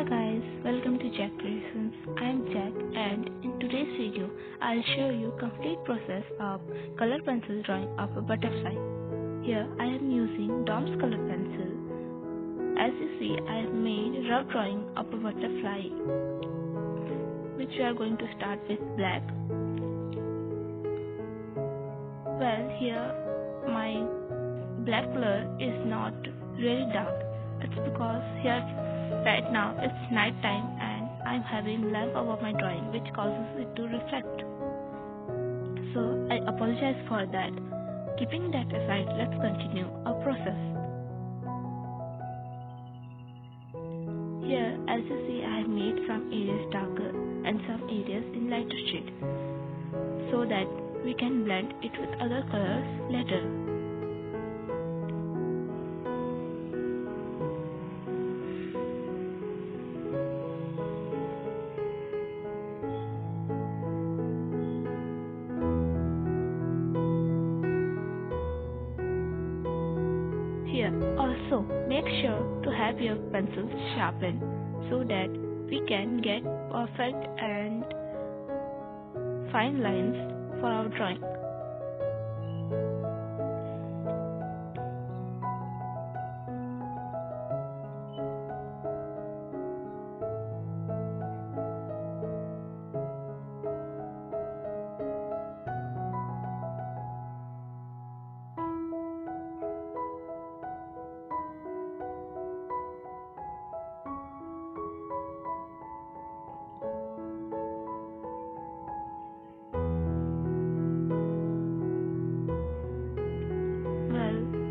Hi guys, welcome to Jack Creations. I'm Jack and in today's video I'll show you complete process of color pencil drawing of a butterfly. Here I am using Dom's color pencil. As you see, I have made rough drawing of a butterfly, which we are going to start with black. Well, here my black color is not really dark. It's because here right now it's night time and I'm having lamp over my drawing, which causes it to reflect. So I apologize for that. Keeping that aside, let's continue our process. Here, as you see, I have made some areas darker and some areas in lighter shade so that we can blend it with other colors later. Here, also make sure to have your pencils sharpened so that we can get perfect and fine lines for our drawing.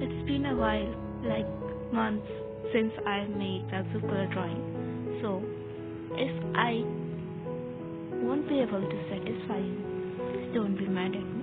It's been a while, like months, since I made pencil color drawing. So, if I won't be able to satisfy you, please don't be mad at me.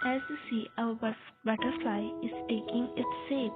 As you see, our butterfly is taking its shape.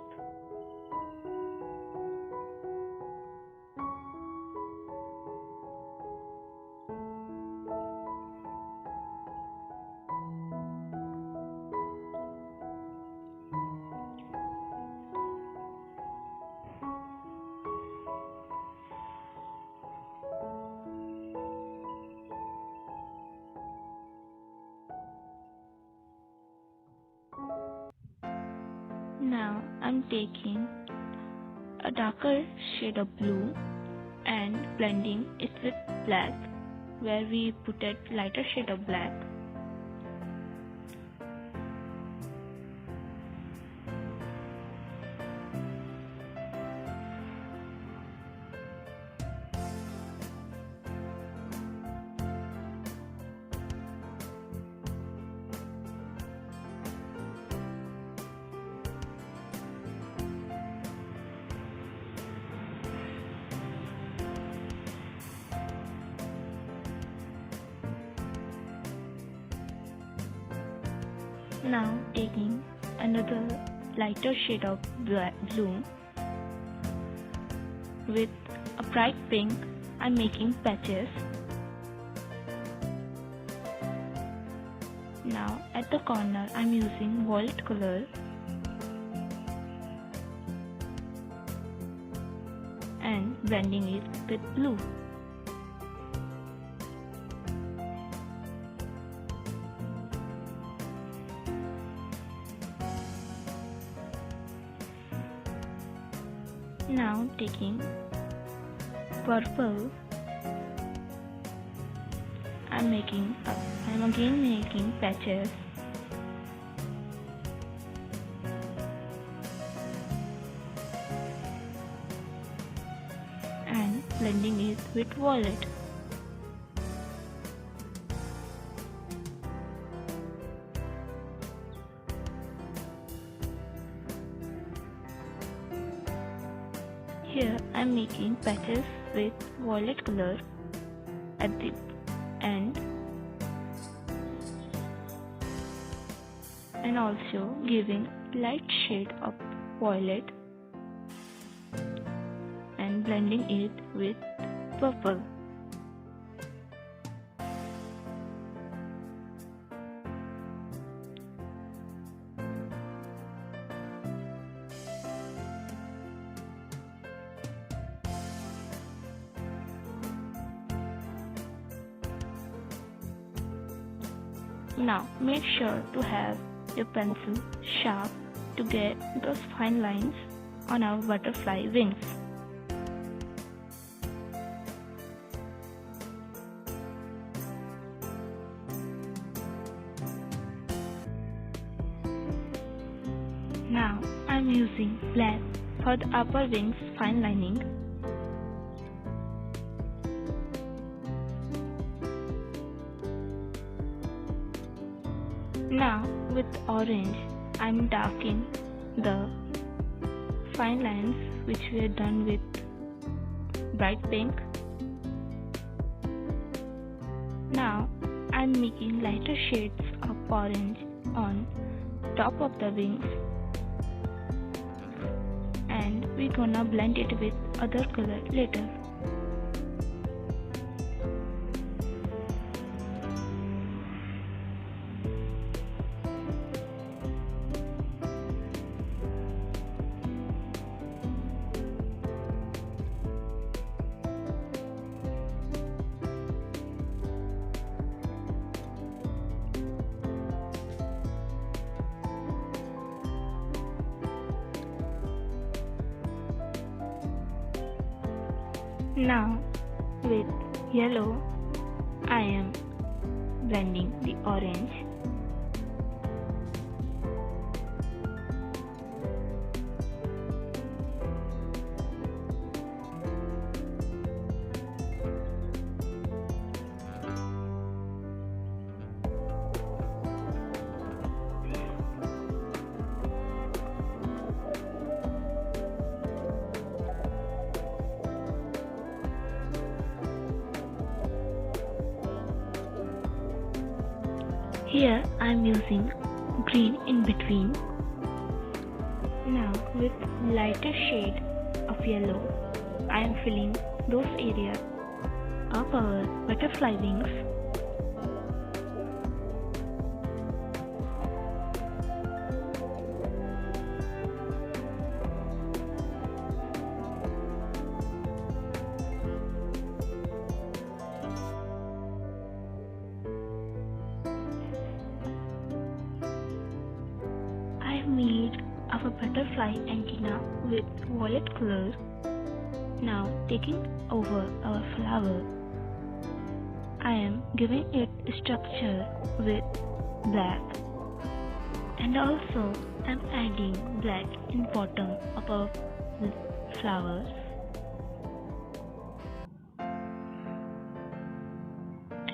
Now I'm taking a darker shade of blue and blending it with black, where we put a lighter shade of black. Now taking another lighter shade of blue with a bright pink, I'm making patches. Now at the corner I'm using violet color and blending it with blue. Now taking purple, I'm again making patches and blending it with violet. Here I'm making patches with violet color at the end and also giving light shade of violet and blending it with purple. Now make sure to have your pencil sharp to get those fine lines on our butterfly wings. Now I'm using black for the upper wings fine lining. Now with orange, I'm darkening the fine lines which were done with bright pink. Now I'm making lighter shades of orange on top of the wings, and we're gonna blend it with other color later. Now with yellow, I am blending the orange. Here I am using green in between. Now with lighter shade of yellow, I am filling those areas of our butterfly wings. Made our butterfly antenna with violet color. Now taking over our flower, I am giving it structure with black, and also I am adding black in bottom of our flowers.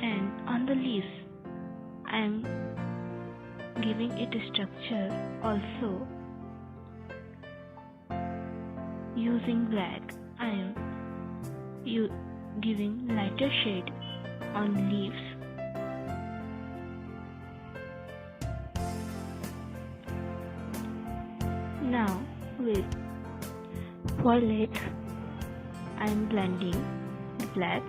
And on the leaves, I am giving it a structure also using black. I am giving lighter shade on leaves. Now with violet, I am blending black.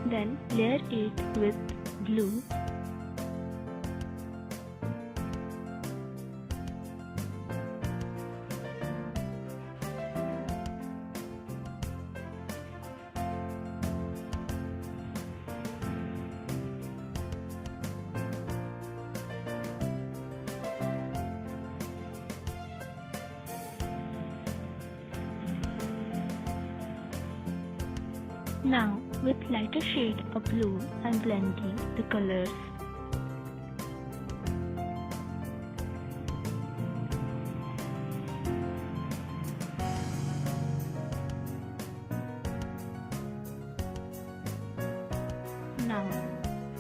Then layer it with blue. Now with lighter shade of blue, I am blending the colors. Now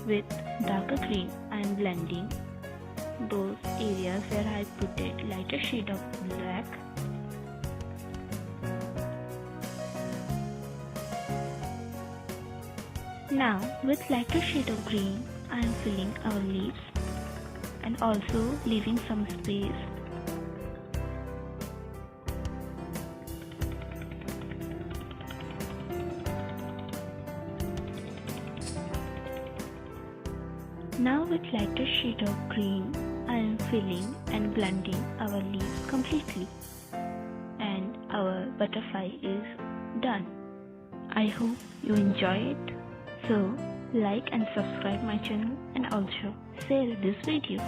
with darker green, I am blending those areas where I put a lighter shade of black. Now with lighter shade of green, I am filling our leaves and also leaving some space. Now with lighter shade of green, I am filling and blending our leaves completely. And our butterfly is done. I hope you enjoy it. So like and subscribe my channel and also share this video.